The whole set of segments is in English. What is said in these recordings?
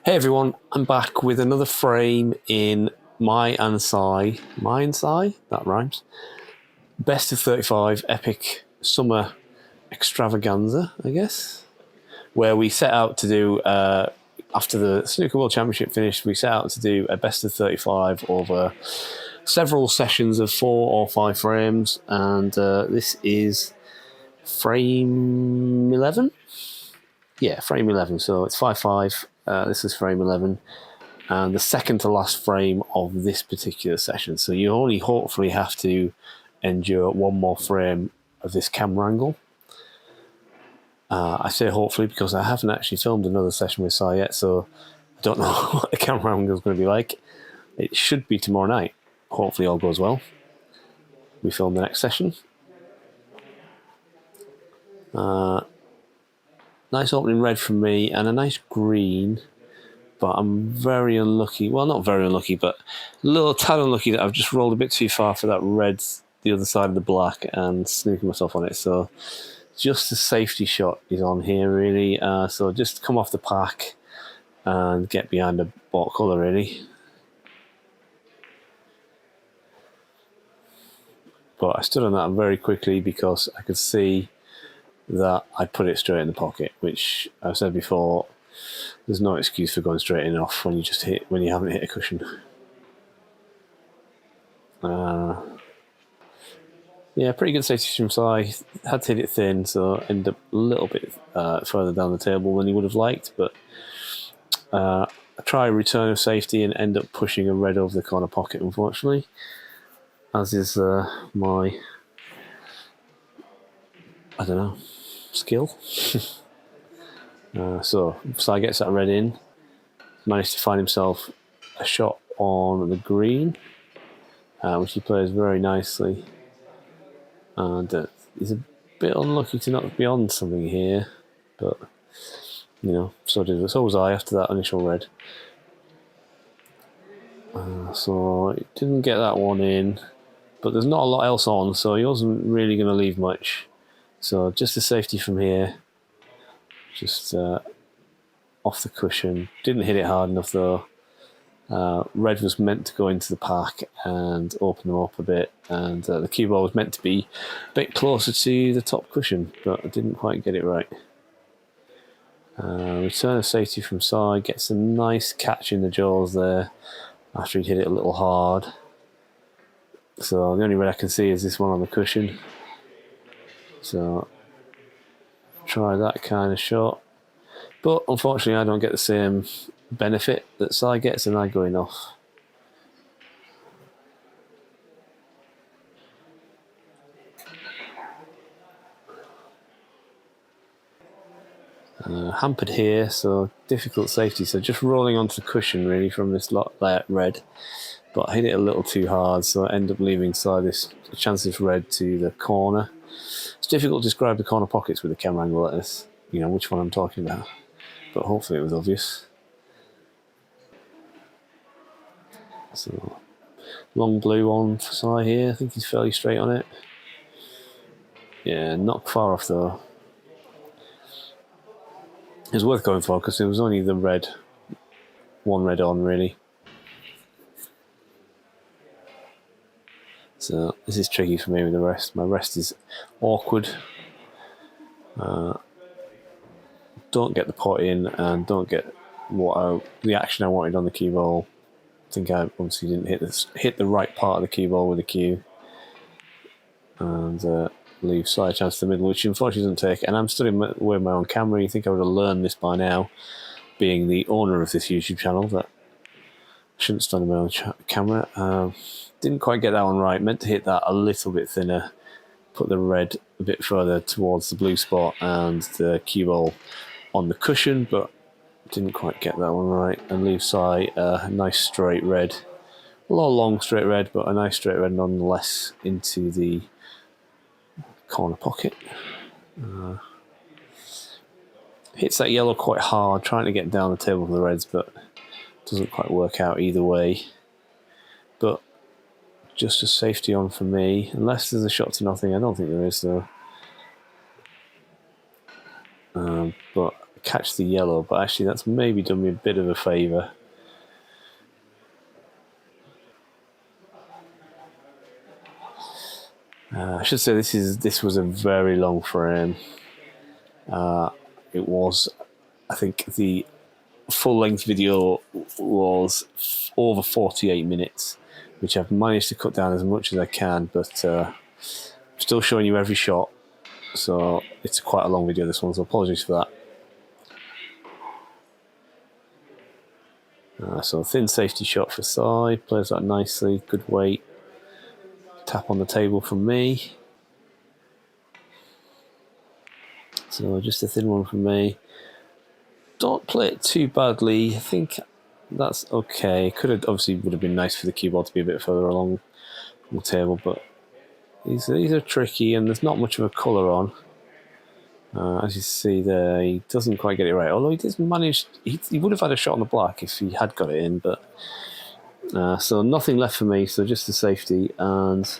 Hey everyone, I'm back with another frame in my and Sai, that rhymes, best of 35 epic summer extravaganza, I guess, where we set out to do, after the Snooker World Championship finished, we set out to do a best of 35 over several sessions of 4 or 5 frames, and this is frame 11? Yeah, frame 11, so it's 5-5. This is frame 11 and the second to last frame of this particular session. So you only hopefully have to endure one more frame of this camera angle. I say hopefully because I haven't actually filmed another session with Sai yet, so I don't know what the camera angle is going to be like. It should be tomorrow night. Hopefully all goes well. We film the next session. Nice opening red from me and a nice green, but I'm very unlucky. Well, not very unlucky, but a little tad unlucky that I've just rolled a bit too far for that red, the other side of the black, and snooking myself on it. So just a safety shot is on here, really. So just come off the pack and get behind the bot colour, really. But I stood on that very quickly because I could see that I put it straight in the pocket, which I've said before, there's no excuse for going straight in off when you haven't hit a cushion. Yeah, pretty good safety from Sai. Had to hit it thin, so ended up a little bit further down the table than he would have liked, but I try a return of safety and end up pushing a red over the corner pocket, unfortunately, as is my, I don't know, skill. So Sai gets that red in, managed to find himself a shot on the green, which he plays very nicely. And he's a bit unlucky to not be on something here, but you know, so was I after that initial red. So he didn't get that one in, but there's not a lot else on, so he wasn't really going to leave much. So just a safety from here. Just off the cushion. Didn't hit it hard enough though. Red was meant to go into the pack and open them up a bit, and the cue ball was meant to be a bit closer to the top cushion, but I didn't quite get it right. Return of safety from Sai, gets a nice catch in the jaws there after he hit it a little hard. So the only red I can see is this one on the cushion. So try that kind of shot. But unfortunately I don't get the same benefit that Sai gets, and I go in off. Hampered here, so difficult safety. So just rolling onto the cushion really from this lot there red, but I hit it a little too hard, so I end up leaving Sai this chance of red to the corner. It's difficult to describe the corner pockets with a camera angle like this, you know which one I'm talking about, but hopefully it was obvious. So long blue on for Sai here. I think he's fairly straight on it. Yeah, not far off though. It was worth going for because it was only the red, one red on really. So this is tricky for me with the rest. My rest is awkward. Don't get the pot in and don't get the action I wanted on the cue ball. I think I obviously didn't hit the right part of the cue ball with the cue, and leave Sai a chance to the middle, which unfortunately doesn't take. And I'm stood with my own camera. You think I would have learned this by now, being the owner of this YouTube channel, that I shouldn't stand in my own camera. Didn't quite get that one right. Meant to hit that a little bit thinner, put the red a bit further towards the blue spot and the cue ball on the cushion, but didn't quite get that one right, and leave Sai a nice straight red. A lot long straight red, but a nice straight red nonetheless into the corner pocket. Hits that yellow quite hard, trying to get down the table for the reds, but doesn't quite work out either way. But just a safety on for me, unless there's a shot to nothing. I don't think there is though. But catch the yellow, but actually that's maybe done me a bit of a favour. I should say this was a very long frame. It was, I think, the full-length video was over 48 minutes, which I've managed to cut down as much as I can, but I'm still showing you every shot, so it's quite a long video, this one, so apologies for that. So thin safety shot for Sai, plays that nicely, good weight. Tap on the table from me. So just a thin one from me. Don't play it too badly. I think that's okay. Obviously would have been nice for the cue ball to be a bit further along the table, but these are tricky and there's not much of a colour on. As you see there, he doesn't quite get it right. Although he did manage, he would have had a shot on the black if he had got it in, but so nothing left for me. So just the safety, and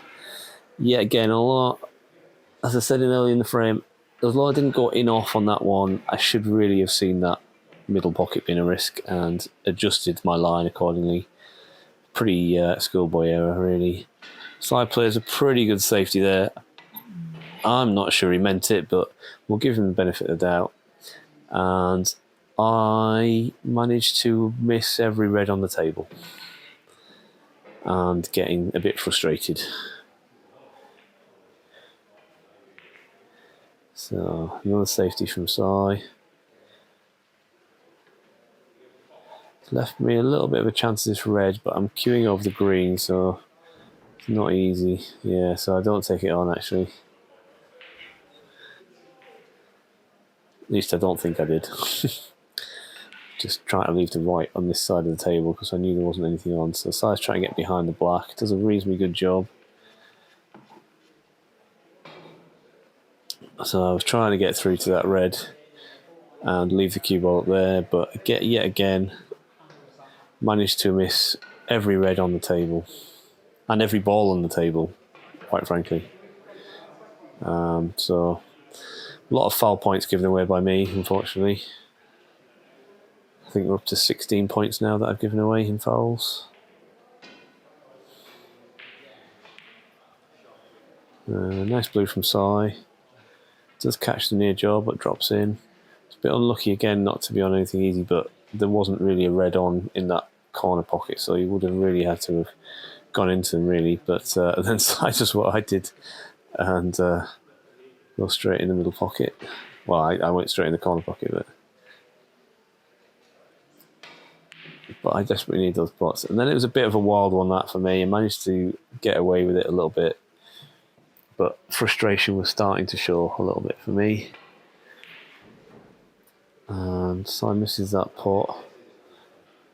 yeah, again, although as I said earlier in the frame, although I didn't go in off on that one, I should really have seen that middle pocket being a risk and adjusted my line accordingly. Pretty schoolboy error, really. Side plays a pretty good safety there. I'm not sure he meant it, but we'll give him the benefit of the doubt. And I managed to miss every red on the table and getting a bit frustrated. So another safety from Sai. It's left me a little bit of a chance of this red, but I'm queuing over the green, so it's not easy. Yeah, so I don't take it on actually. At least I don't think I did. Just trying to leave the white on this side of the table because I knew there wasn't anything on. So Sai's trying to get behind the black. Does a reasonably good job. So I was trying to get through to that red and leave the cue ball up there, but yet again managed to miss every red on the table and every ball on the table, quite frankly. So a lot of foul points given away by me, unfortunately. I think we're up to 16 points now that I've given away in fouls. Nice blue from Sai. Does catch the near jaw, but drops in. It's a bit unlucky again not to be on anything easy, but there wasn't really a red on in that corner pocket, so he would have really had to have gone into them, really. But then Sai does what I did and go straight in the middle pocket. Well, I went straight in the corner pocket, but I desperately need those pots. And then it was a bit of a wild one, that, for me. I managed to get away with it a little bit, but frustration was starting to show a little bit for me. And Sai misses that pot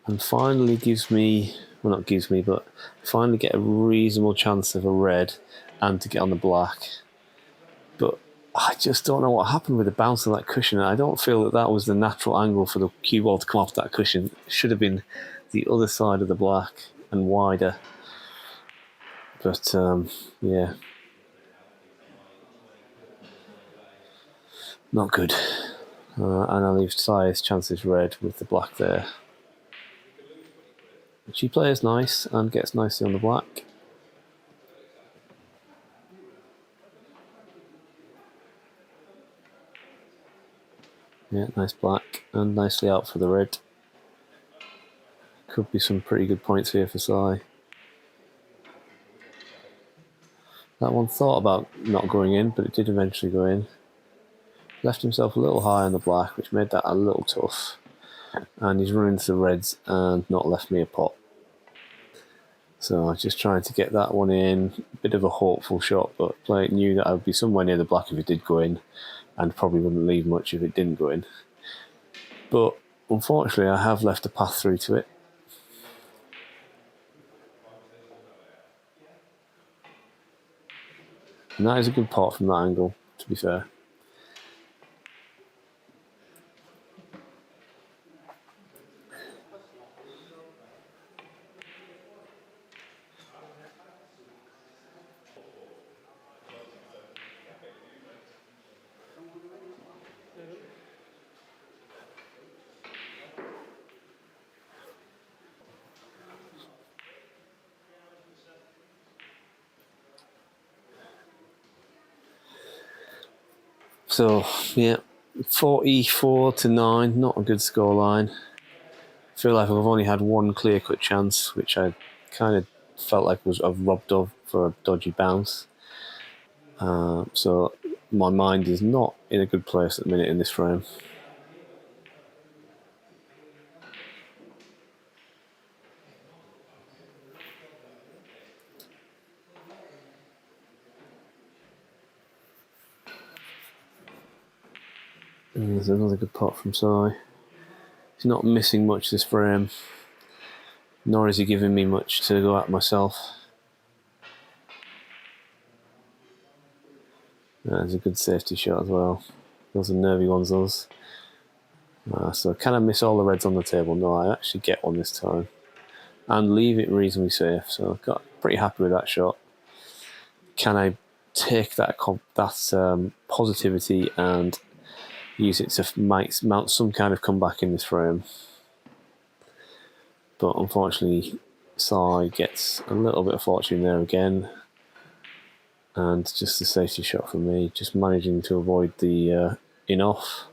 and finally gives me, well, not gives me, but finally get a reasonable chance of a red and to get on the black. But I just don't know what happened with the bounce of that cushion. I don't feel that was the natural angle for the cue ball to come off that cushion. It should have been the other side of the black and wider. But yeah, not good. And I leave Sai's chances red with the black there. She plays nice and gets nicely on the black. Yeah, nice black and nicely out for the red. Could be some pretty good points here for Sai. That one thought about not going in, but it did eventually go in. Left himself a little high on the black, which made that a little tough. And he's run into the reds and not left me a pot. So I was just trying to get that one in. Bit of a hopeful shot, but knew that I would be somewhere near the black if it did go in, and probably wouldn't leave much if it didn't go in. But unfortunately, I have left a path through to it. And that is a good pot from that angle, to be fair. So, yeah, 44-9, not a good scoreline. I feel like I've only had one clear-cut chance, which I kind of felt like I've robbed of for a dodgy bounce. So my mind is not in a good place at the minute in this frame. And there's another good pot from Si. He's not missing much this frame, nor is he giving me much to go at myself. There's a good safety shot as well. Those are nervy ones, those. So can I miss all the reds on the table? No, I actually get one this time. And leave it reasonably safe, so I got pretty happy with that shot. Can I take that positivity and use it to mount some kind of comeback in this frame? But unfortunately, Si gets a little bit of fortune there again. And just a safety shot for me, just managing to avoid the in-off.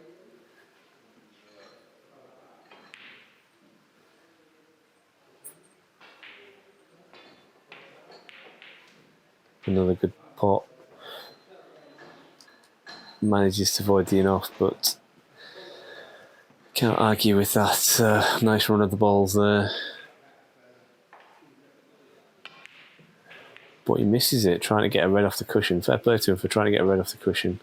Another good pot. Manages to avoid the in-off, but can't argue with that nice run of the balls there. But he misses it, trying to get a red off the cushion. Fair play to him for trying to get a red off the cushion.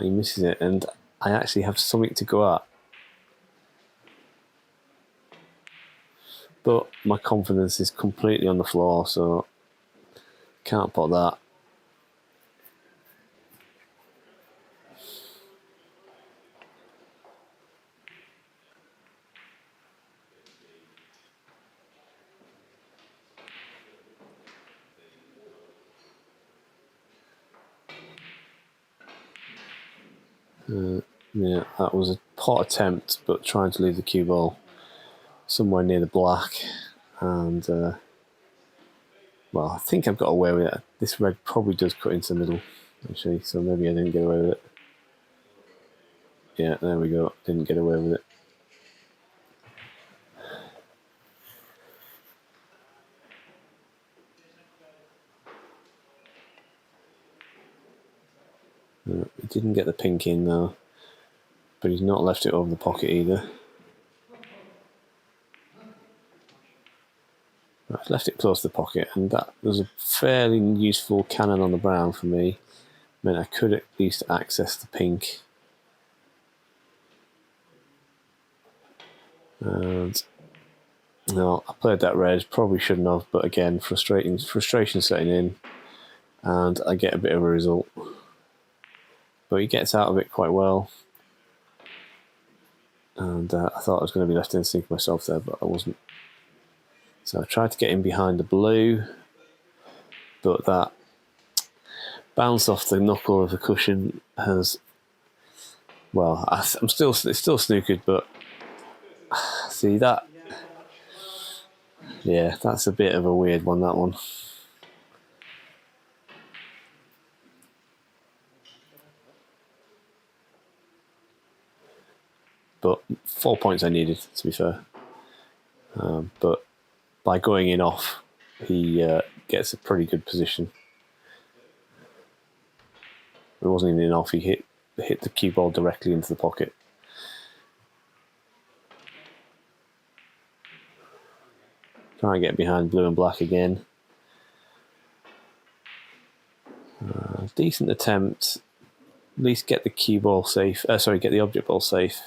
He misses it, and I actually have something to go at. But my confidence is completely on the floor, so can't pot that. Yeah, that was a pot attempt, but trying to leave the cue ball somewhere near the black. And, well, I think I've got away with it. This red probably does cut into the middle, actually, so maybe I didn't get away with it. Yeah, there we go. Didn't get away with it. He didn't get the pink in, though. But he's not left it over the pocket either. I've left it close to the pocket, and that was a fairly useful cannon on the brown for me. Meant I could at least access the pink. And no, I played that red. Probably shouldn't have, but again, frustration setting in, and I get a bit of a result. But he gets out of it quite well. And I thought I was going to be left in sync myself there, but I wasn't. So I tried to get in behind the blue, but that bounce off the knuckle of the cushion has. Well, it's still snookered, but see that. Yeah, that's a bit of a weird one. That one. But 4 points I needed, to be fair. But by going in off, he gets a pretty good position. It wasn't even in off, he hit the cue ball directly into the pocket. Trying to get behind blue and black again. Decent attempt. At least get the cue ball safe. Get the object ball safe.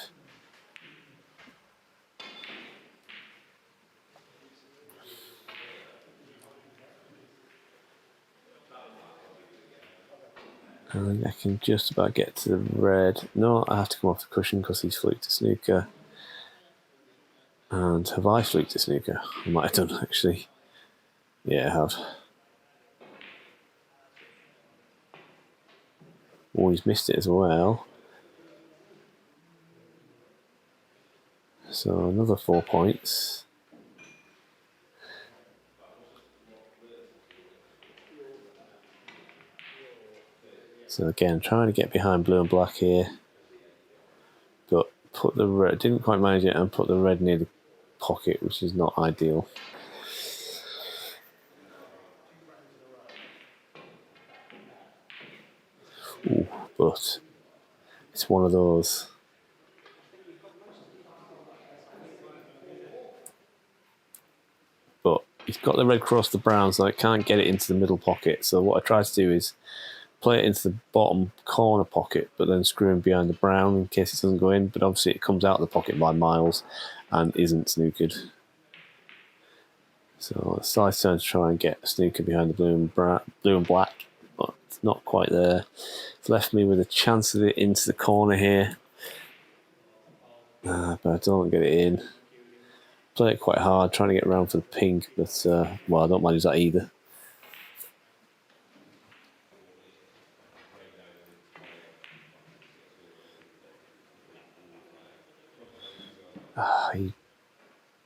I think I can just about get to the red. No, I have to come off the cushion because he's fluked to snooker. And have I fluked to snooker? I might have done, actually. Yeah, I have. Oh, he's missed it as well. So another 4 points. So again, trying to get behind blue and black here, but put the red, didn't quite manage it, and put the red near the pocket, which is not ideal. Ooh, but it's one of those. But he's got the red across the brown, so I can't get it into the middle pocket. So what I try to do is play it into the bottom corner pocket, but then screw him behind the brown in case it doesn't go in. But obviously it comes out of the pocket by miles and isn't snookered. So it's nice turn to try and get a snooker behind the blue and black, but it's not quite there. It's left me with a chance of it into the corner here, but I don't get it in. Play it quite hard, trying to get around for the pink, but well, I don't manage that either.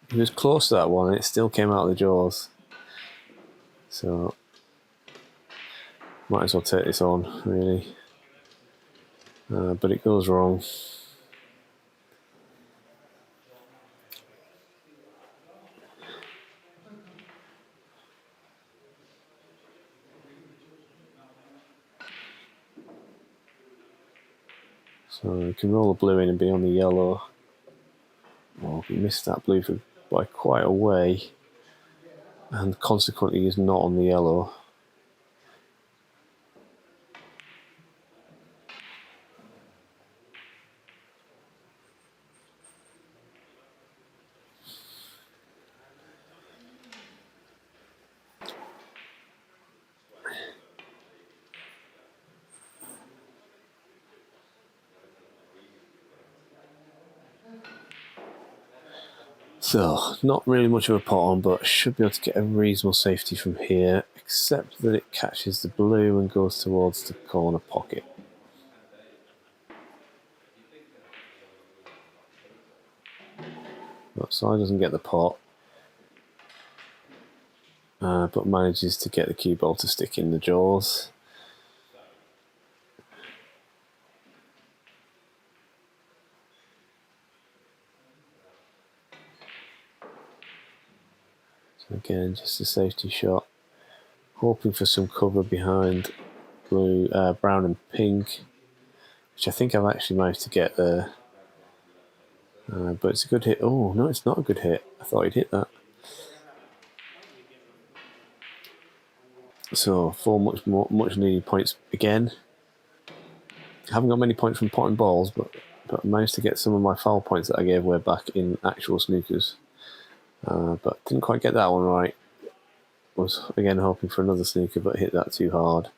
He was close to that one, and it still came out of the jaws. So might as well take this on, really. But it goes wrong. So you can roll the blue in and be on the yellow. Well, we missed that blue by quite a way, and consequently is not on the yellow. So, not really much of a pot on, but should be able to get a reasonable safety from here, except that it catches the blue and goes towards the corner pocket. But side doesn't get the pot, but manages to get the cue ball to stick in the jaws. Again, just a safety shot, hoping for some cover behind blue, brown and pink, which I think I've actually managed to get there. But it's a good hit. Oh, no, it's not a good hit. I thought he'd hit that. So 4 much needed points again. I haven't got many points from potting balls, but I managed to get some of my foul points that I gave away back in actual snookers. But didn't quite get that one right. Was again hoping for another snooker, but hit that too hard.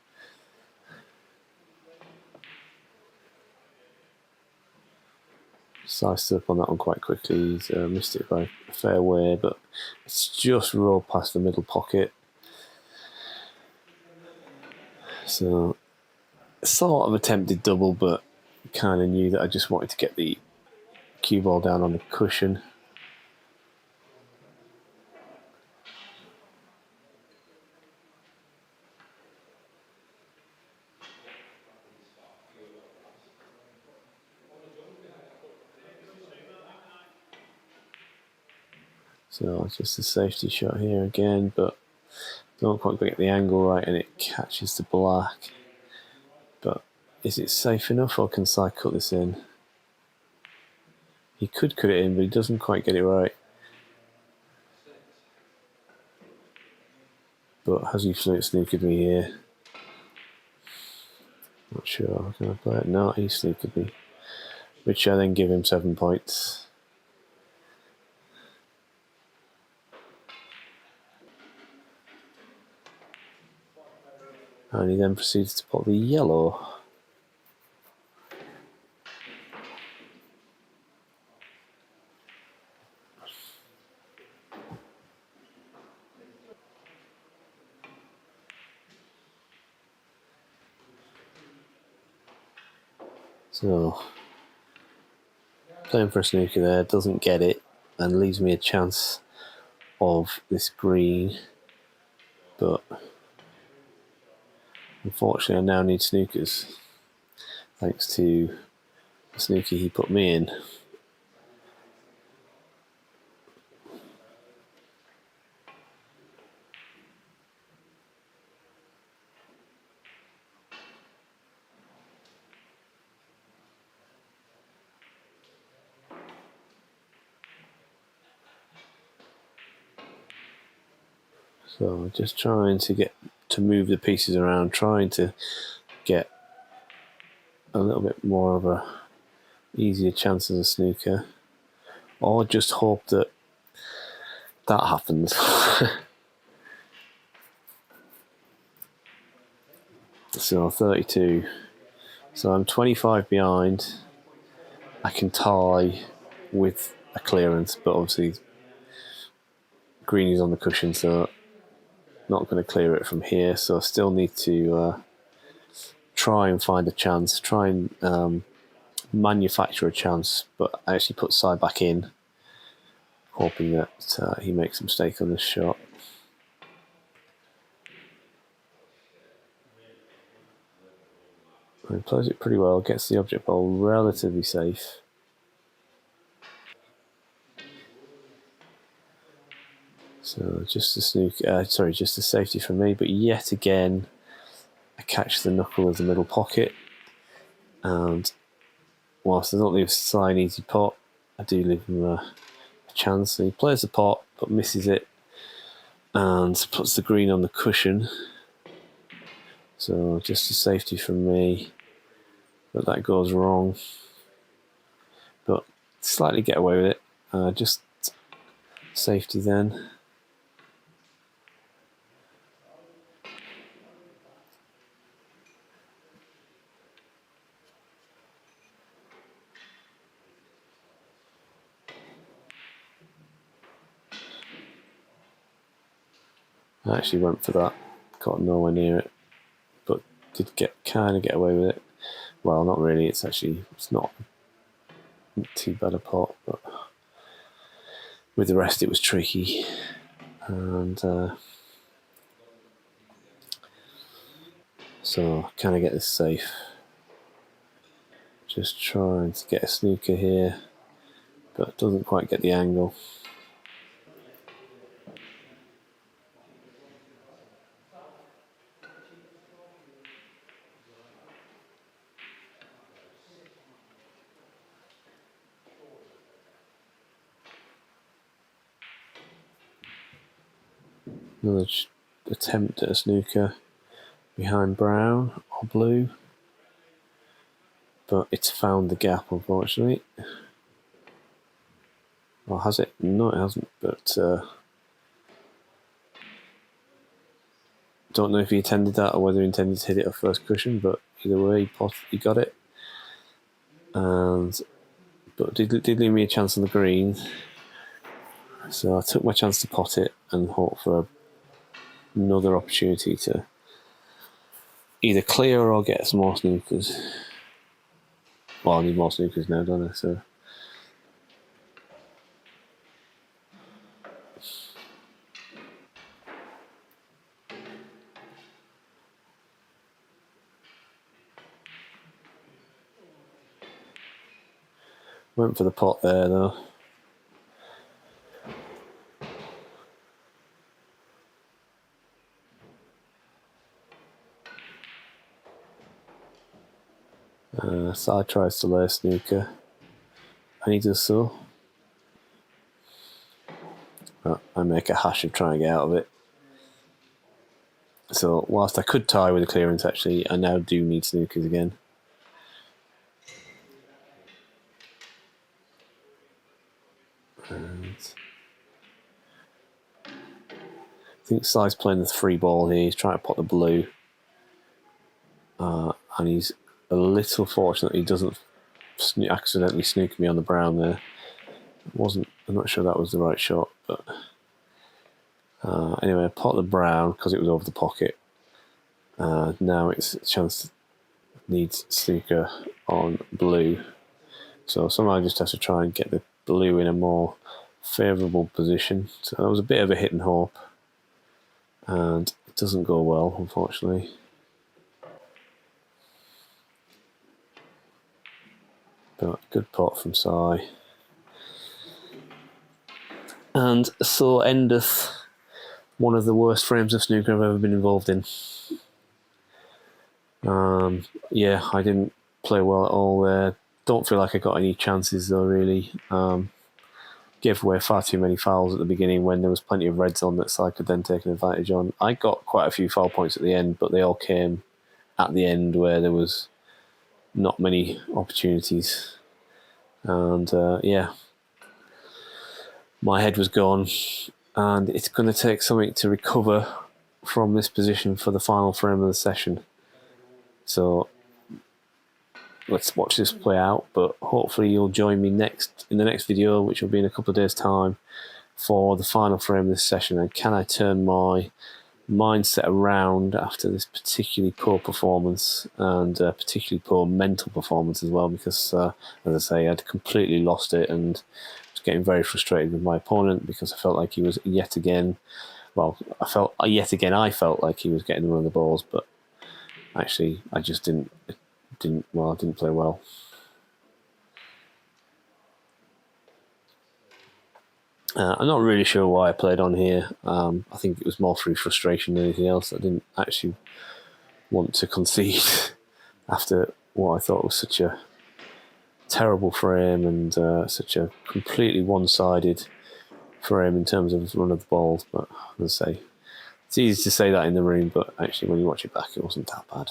Sized up on that one quite quickly. He's missed it by a fair way, but it's just rolled past the middle pocket. So, sort of attempted double, but kind of knew that I just wanted to get the cue ball down on the cushion. So it's just a safety shot here again, but don't quite get the angle right, and it catches the black. But is it safe enough, or can Sai cut this in? He could cut it in, but he doesn't quite get it right. But has he snookered me here? Not sure. Can I play it? No, he snookered me. Which I then give him 7 points. And he then proceeds to put the yellow. So, playing for a snooker there, doesn't get it, and leaves me a chance of this green. But unfortunately, I now need snookers. thanks to the snooker he put me in. So just trying to move the pieces around, trying to get a little bit more of a easier chance as a snooker, or just hope that happens. So 32. So I'm 25 behind. I can tie with a clearance, but obviously Greeny's on the cushion, so not going to clear it from here. So I still need to try and find a chance, try and manufacture a chance, but I actually put side back in, hoping that he makes a mistake on this shot. He plays it pretty well, gets the object ball relatively safe. So just a safety for me, but yet again, I catch the knuckle of the middle pocket, and whilst I don't leave Sly an easy pot, I do leave him a chance. So he plays the pot, but misses it, and puts the green on the cushion. So just a safety from me, but that goes wrong. But slightly get away with it. Just safety then. I actually went for that, got nowhere near it, but did kind of get away with it. Well, not really. It's not too bad a pot, but with the rest it was tricky, and so kind of get this safe. Just trying to get a snooker here, but doesn't quite get the angle. Another attempt at a snooker behind brown or blue, but it's found the gap, unfortunately. Or has it? No, it hasn't, but don't know if he intended that or whether he intended to hit it off first cushion, but either way, he got it. But did leave me a chance on the green, so I took my chance to pot it and hope for another opportunity to either clear or get some more snookers. Well, I need more snookers now, don't I? So went for the pot there though. Side tries to lay a snooker, and he does so. But I make a hash of trying to get out of it. So whilst I could tie with a clearance, actually, I now do need snookers again. And I think Sly's playing the 3 ball here. He's trying to pot the blue, and he's a little fortunate he doesn't accidentally snooker me on the brown there. I'm not sure that was the right shot, but anyway, I pot the brown because it was over the pocket. Now it's a chance to need snooker on blue, so somehow I just have to try and get the blue in a more favourable position. So that was a bit of a hit and hope, and it doesn't go well, unfortunately. But good pot from Sai. And so endeth one of the worst frames of snooker I've ever been involved in. Yeah, I didn't play well at all there. Don't feel like I got any chances though, really. Gave away far too many fouls at the beginning when there was plenty of reds on that Sai could then take an advantage on. I got quite a few foul points at the end, but they all came at the end where there was not many opportunities. And yeah, my head was gone, and it's going to take something to recover from this position for the final frame of the session. So let's watch this play out, but hopefully you'll join me in the next video, which will be in a couple of days' time, for the final frame of this session. And can I turn my mindset around after this particularly poor performance, and particularly poor mental performance as well, because as I say, I'd completely lost it and was getting very frustrated with my opponent because I felt like he was yet again I felt like he was getting the run of the balls, but actually I just didn't play well. I'm not really sure why I played on here. I think it was more through frustration than anything else. I didn't actually want to concede after what I thought was such a terrible frame and such a completely one-sided frame in terms of run of the balls. But as I say, it's easy to say that in the room, but actually when you watch it back, it wasn't that bad.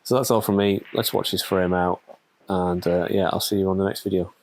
So that's all from me. Let's watch this frame out, and yeah, I'll see you on the next video.